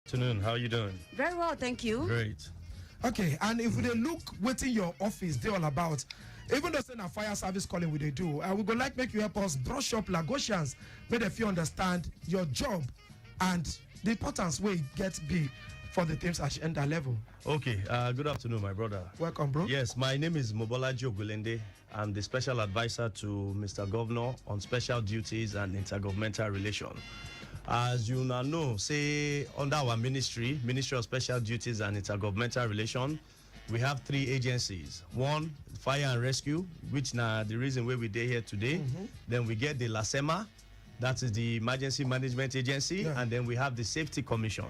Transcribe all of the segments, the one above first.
Afternoon. How are you doing? Very well, thank you. Great. Okay, and if they look wetin your office they all about, even though say na fire service calling we they do, we go like make you help us brush up Lagosians, make them feel understand your job and the importance where it gets be for the teams agenda level. Okay. Good afternoon, my brother. Welcome, bro. Yes, my name is Mobolaji Ogulende. I'm the special advisor to Mr. Governor on special duties and intergovernmental relations. As you now know, say under our ministry, Ministry of Special Duties and Intergovernmental Relations, we have 3 agencies. One, Fire and Rescue, which now the reason why we're here today. Then we get the LASEMA, that is the Emergency Management Agency, and then we have the Safety Commission,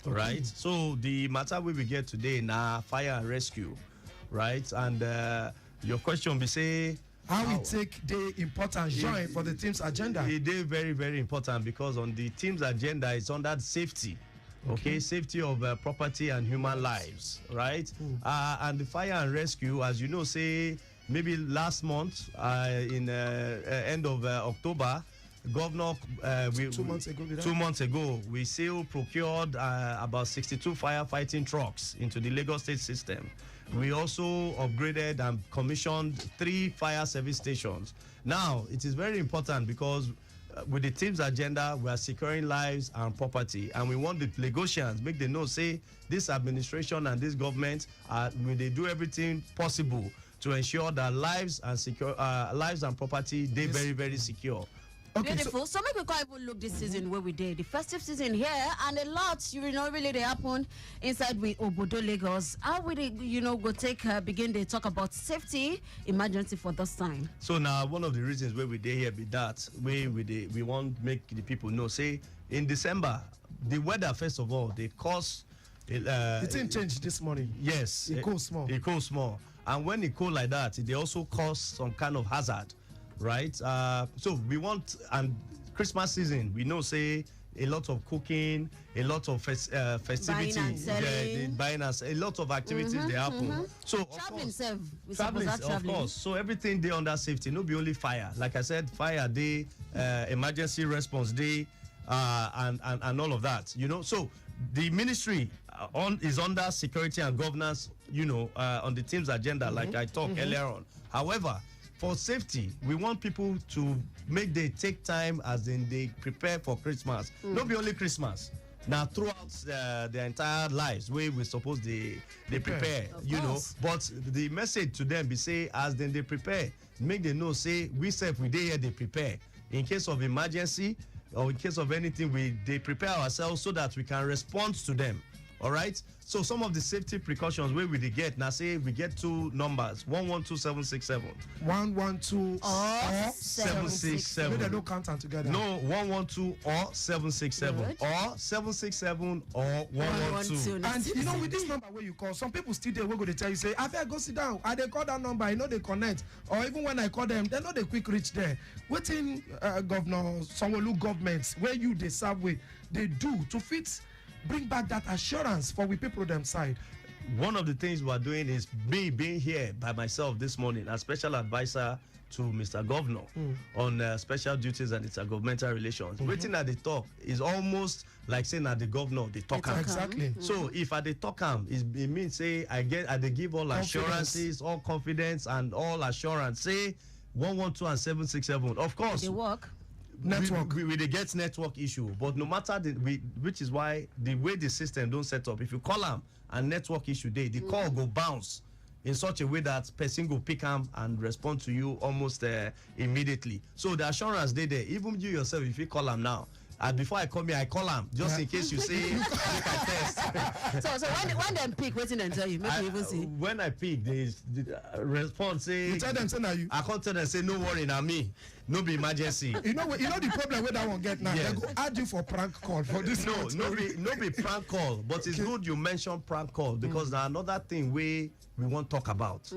right? So the matter we will get today now, Fire and Rescue, right? And your question be say, how we take the important join for the team's agenda? It is very, very important because on the team's agenda it's under safety. Okay, safety of property and human lives, right? And the fire and rescue, as you know, say maybe last month in end of October, Governor, 2 months ago, 2 months ago, we still procured about 62 firefighting trucks into the Lagos State system. We also upgraded and commissioned 3 fire service stations. Now, it is very important because with the team's agenda, we are securing lives and property, and we want the Lagosians make them know, say, this administration and this government, when they do everything possible to ensure that lives and property, they very, very secure. Okay, beautiful. So maybe we can't even look this season where we did the festive season here, and a lot really they happen inside with Obodo Lagos. How will they, go take begin to talk about safety emergency for this time? So now one of the reasons where we did here be that we want to make the people know. Say in December, the weather first of all they cause. The thing changed this morning. Yes, it goes small. It goes small, and when it cold like that, they also cause some kind of hazard. Right, so we want, and Christmas season, we know say a lot of cooking, a lot of festivities, buying and a lot of activities they happen. So traveling, of course. So everything they under safety, no be only fire. Like I said, fire day, emergency response day, and all of that. So the ministry is under security and governance. On the team's agenda, like I talked earlier on. However, for safety, we want people to make they take time as in they prepare for Christmas. Not be only Christmas. Now throughout their entire lives, where we suppose they prepare, But the message to them be say as then they prepare, make them know say we say we day here they prepare. In case of emergency or in case of anything, they prepare ourselves so that we can respond to them. All right. So some of the safety precautions where we get now, say we get 2 numbers 112767 112 or 767. Maybe they don't count them together. No, 112 or 767 or 767 or 112. And with this number where you call, some people still there. We're going to tell you say, "I go sit down." I they call that number. I know they connect, or even when I call them, they know they quick reach there. Waiting, Governor Sanwo-Olu governments where you they serve with, they do to fit. Bring back that assurance for we people them side. One of the things we are doing is me being here by myself this morning as special advisor to Mr. Governor on special duties and intergovernmental relations. Waiting at the talk is almost like saying at the governor they talk. Exactly. So if at the talk it means say I they give all assurances, all confidence and all assurance. Say 112 and 767. Of course. They work. Network. We get network issue, but no matter which is why the way the system don't set up, if you call them and network issue the call go bounce in such a way that person go pick them and respond to you almost immediately. So the assurance they there, even you yourself, if you call them now, and before I come here, I call them just in case you say look I test. So when them pick, waiting and tell you, make you even see. When I pick, the response say you tell them say now you. I can't tell them say no worry now me, no be emergency. You know the problem where that one get now. Yes. They go add you for prank call for this. No be prank call, but it's good you mention prank call because now another thing we want to talk about.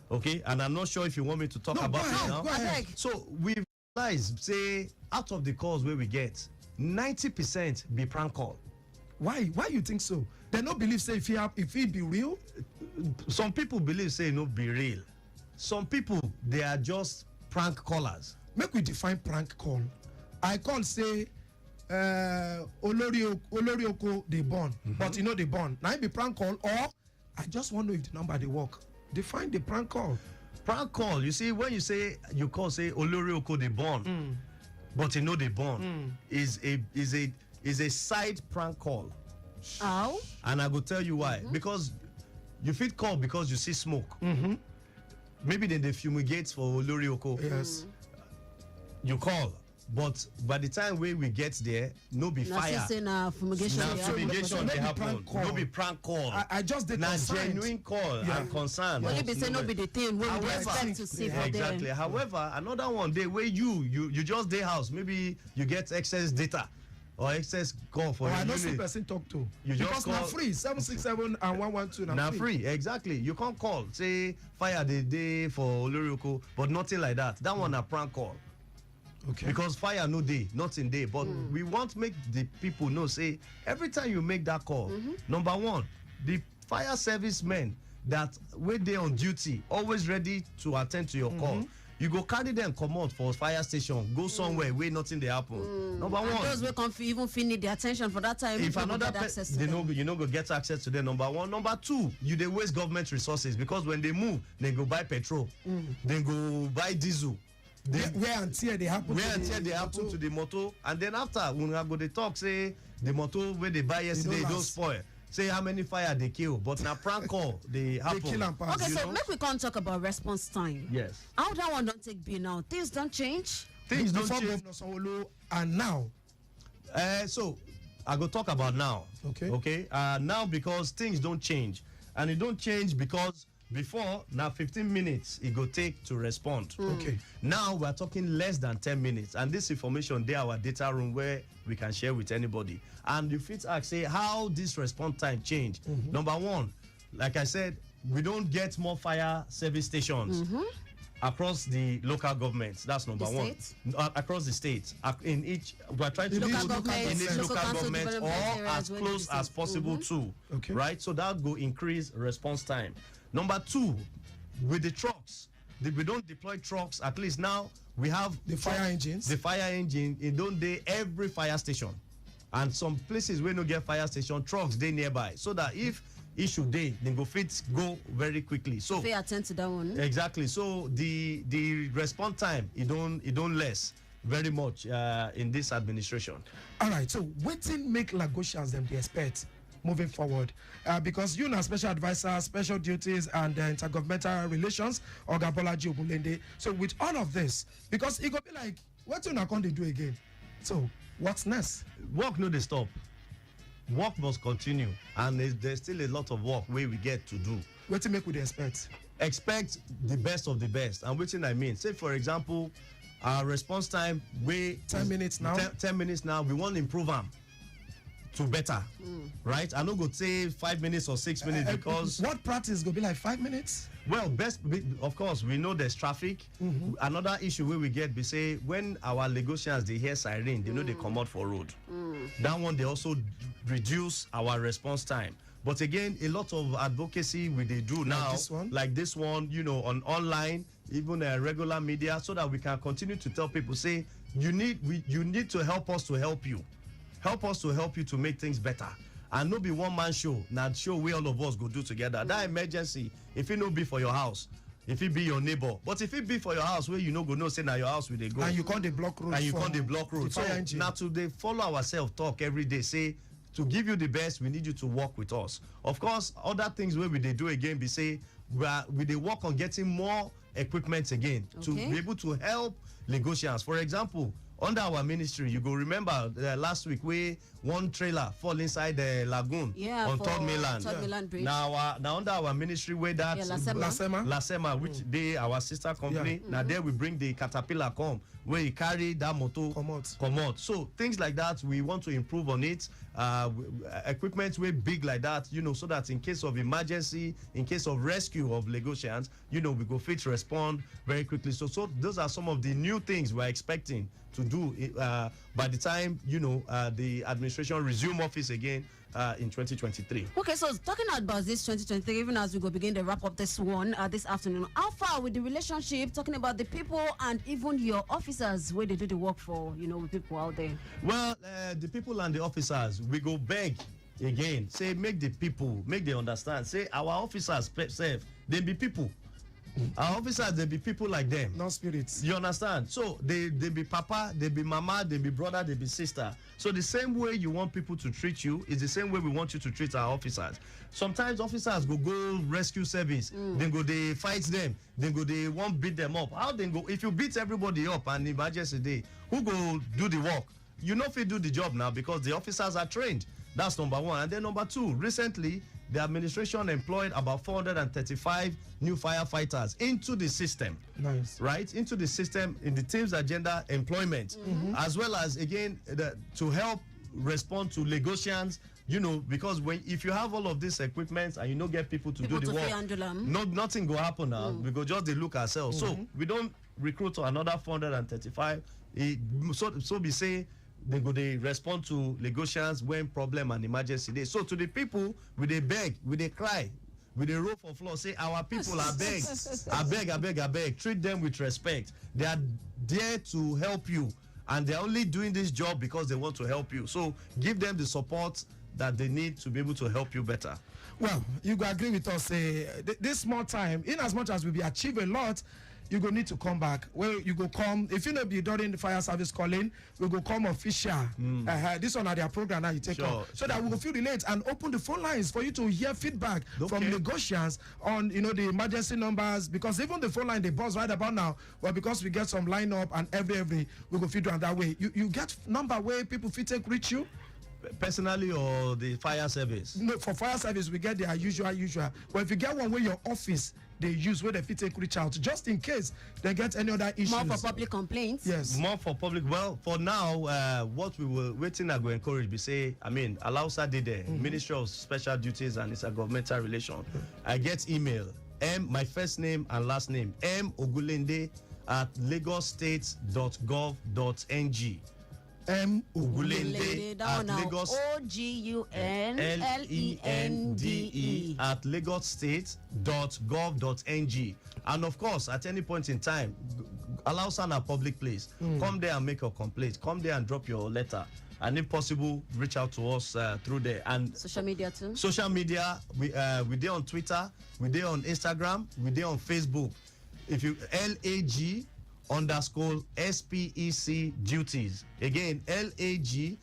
Okay, and I'm not sure if you want me to talk about it now. Go ahead. So we've realized say out of the calls where we get 90% be prank call. Why you think so? They don't believe say if it be real. Some people believe say no be real. Some people they are just prank callers. Make we define prank call. I call say olori oko dey born but e no dey born na im be prank call, or I just wan know if the number dey work. Define the prank call. Prank call, you see, when you call say olori oko dey born but e no dey born, is a side prank call. How? And I go tell you why. Because you fit call because you see smoke. Maybe then they fumigate for olori oko. Yes. You call, but by the time we get there, no be fire. Na fumigation. Na dey fumigation No dey be happen. prank call. No be prank call. I just dey Na concerned. genuine call and concern. Only be say no be the thing wey we dey However, expect to see for exactly. them. However, another one day where you just dey house, maybe you get excess data or excess call for Or your I know unit. see person talk to. You just Because na call- free 767 and 112 Na free, exactly. You can't call, say fire the day for Olorioko, but nothing like that. That one a prank call. Okay. Because fire no day, nothing day. But we want to make the people know, say, every time you make that call, number one, the fire service men that when they on duty, always ready to attend to your call. You go carry them, come out for fire station, go somewhere where nothing they happen. Number And one. those wey come even fit need the attention for that time. If people another get access to they them. know you know go get access to them, number one. Number two, you they waste government resources because when they move, they go buy petrol, then go buy diesel. They, Wear and tear they happen. where until they happen to the motor, and then after when I go they talk, say the motor where they buy yesterday don't don't last. spoil. Say how many fire they kill, but now prank call they happen. kill and pass. Okay, you so know? make we come talk about response time. Yes, How that one don't take be now? Things don't change. things don't Before change. Governor Sanwo-Olu and now. So I go talk about now. Okay. Okay. Now because things don't change, and it don't change because before now 15 minutes it go take to respond. Okay. Now we're talking less than 10 minutes, and this information there our data room where we can share with anybody. And you fit ask say how this response time change. Number one, like I said, we don't get more fire service stations. Across the local governments, that's number The one. state? Across the state, in each, we're trying to Local put governments, in each local local council government or development areas as where close they as say. possible too. Okay. Right, so that go increase response time. Number two, with the trucks, we don't deploy trucks. At least now we have The fire engines. The fire engine in don't dey every fire station, and some places where no get fire station, trucks they nearby, so that if issue dey, they go fit go very quickly. So Pay attention to that one. exactly. So the response time it don't less very much in this administration. All right, so wetin make Lagosians them they expect moving forward? Because you na special advisor, special duties and intergovernmental relations, Oga Bolaji Ogunlende. So with all of this, because it go be like, what you not going to do again? So what's next? Work no dey stop. Work must continue, and there's still a lot of work where we get to do. Wetin make we dey expect? Expect the best of the best, and wetin I mean, say for example, our response time wey 10 minutes now. 10 minutes now, we want improve am to better, right? I no go say 5 minutes or 6 minutes because What practice go be like 5 minutes? well, of course we know there's traffic. Another issue where we get be say when our Lagosians they hear siren, they know they come out for road. That one they also reduce our response time. But again, a lot of advocacy we they do now, this one? you know, on online, even regular media, so that we can continue to tell people, say you need to help us to help you. Help us to help you to make things better. And no be one man show, now show we all of us go do together. That emergency, if it no be for your house, if it be your neighbor, but if it be for your house where you no go no say now your house where they go. And you can't dey block road. And you can't dey block road. So now to they follow ourselves talk every day, say to give you the best, we need you to work with us. Of course, other things where we they do again, be say we they work on getting more equipment again to be able to help Lagosians. For example, under our ministry, you go remember last week where one trailer fall inside the lagoon on Third Mainland. Bridge. Now under our ministry where that Lasema, which they our sister company. Now there we bring the caterpillar come where he carry that motor come out. So things like that we want to improve on it. Equipment way big like that, you know, so that in case of emergency, in case of rescue of Lagosians, you know, we go fit respond very quickly. So those are some of the new things we're expecting to do by the time, you know, the administration resume office again in 2023. Okay, so talking about this 2023, even as we go begin to wrap up this one this afternoon, how far with the relationship, talking about the people and even your officers where they do the work for, with people out there? Well, the people and the officers, we go beg again, say make the people, make they understand, say our officers self, they be people. Our officers, they be people like them. No spirits. You understand? So they be papa, they be mama, they be brother, they be sister. So the same way you want people to treat you is the same way we want you to treat our officers. Sometimes officers go rescue service, then go they fight them, then go they won't beat them up. How they go? If you beat everybody up and emergency day, who go do the work? You know if you do the job now because the officers are trained. That's number one. And then number two, recently the administration employed about 435 new firefighters into the system. Nice. Right? Into the system in the team's agenda employment, as well as, again, to help respond to Lagosians, because if you have all of this equipment and you don't get people to do the work, nothing will happen now because just they look ourselves. So we don't recruit to another 435. So we say, they respond to Lagosians when problem and emergency day. So to the people, we they beg, we they cry, we they roll for floor, say our people are beg, I beg, treat them with respect. They are there to help you, and they're only doing this job because they want to help you. So give them the support that they need to be able to help you better. Well, you go agree with us. This small time, in as much as we achieve a lot, you go need to come back. Well, you go come. If you know be during the fire service calling, we go come official. This one are their program now you take on. So that we will feel relate and open the phone lines for you to hear feedback from Lagosians on the emergency numbers, because even the phone line they buzz right about now. Well, because we get some line up and every we go feed on that way. You get number where people fit take reach you. Personally or the fire service? No, for fire service we get their usual. But if you get one where your office they use where they fit take reach out just in case they get any other issues. More for public complaints. Yes. More for public. Well, for now, what we were waiting, I go encourage. We say, allow Sadi there, Ministry of Special Duties and it's a governmental relation. I get email my first name and last name Ogulende at lagosstates.gov.ng. Ogulende at Lagos OGUNLENDE at lagosstates.gov.ng. And of course, at any point in time, allow Sana a public place. Come there and make your complaint. Come there and drop your letter. And if possible, reach out to us through there. And social media too. Social media, we there on Twitter, we there on Instagram, we there on Facebook. If you LAG_SPEC duties. Again, LAG_SPEC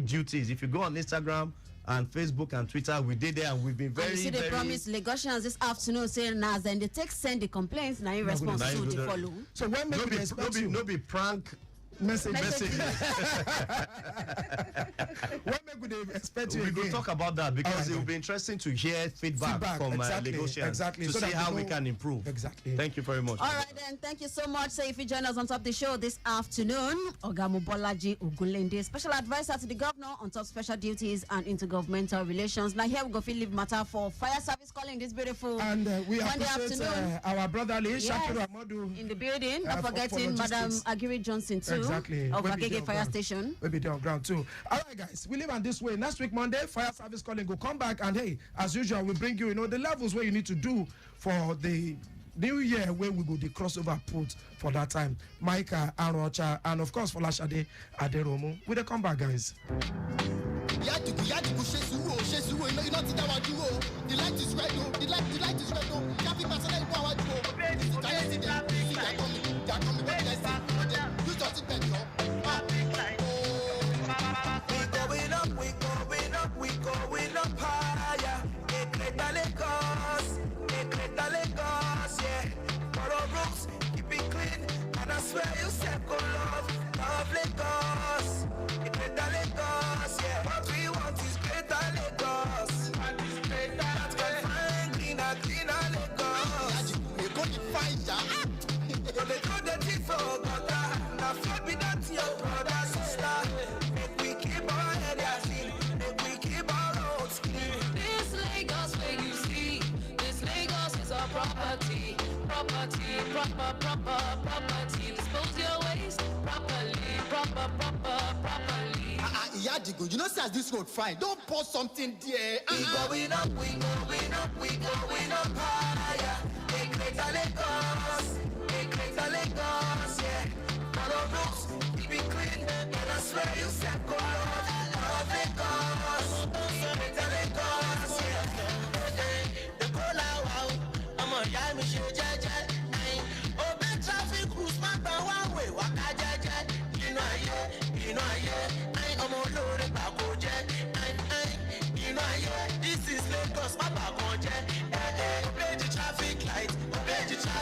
duties. If you go on Instagram and Facebook and Twitter, we did there and we've been very, and you see they promise Lagosians this afternoon saying now then they send the complaints now in response to the follow. So when no be prank message. When we could expect you we again? will talk about that because it will be interesting to hear feedback from Lagosians to so see how we can improve. Exactly. Thank you very much. All right then, thank you so much. So if you join us on top of the show this afternoon, Ogamu Bolaji Ogulende, special advisor to the governor on top special duties and intergovernmental relations. Now here we go feel live matter for fire service calling this beautiful and we Monday appreciate afternoon. Our brotherly Shakiru Amadu in the building. Not forgetting Madam Agiri Johnson too. Exactly. Of Agege Fire Station. We'll be there on ground too. All right, guys, we live on this way. Next week, Monday, fire service calling will come back, and hey, as usual, we bring you, the levels where you need to do for the new year where we go the crossover put for that time. Micah, Arocha, and of course, Folashade Aderomo. We will come back, guys. The light is red, the light is red, traffic personnel in our we going up higher. Lagos, yeah. Borough Brooks, keep it clean, and I swear you said go love Lagos. Lagos, yeah. What we want is greater Lagos. That's cleaner Lagos. We're going to find that. They go the thief for gutter. Now flip it out to your brother, sister. Make we keep our head clean. Make we keep our roads clean. This Lagos where you see, this Lagos is our property. Property. Dispose your waste properly. Properly. Ìyá the good. You know, as this road fine. Don't pour something there. We going up, we going up, we going up higher. A greater Lagos, yeah. Follow rules, keep it clean, and I swear you said go.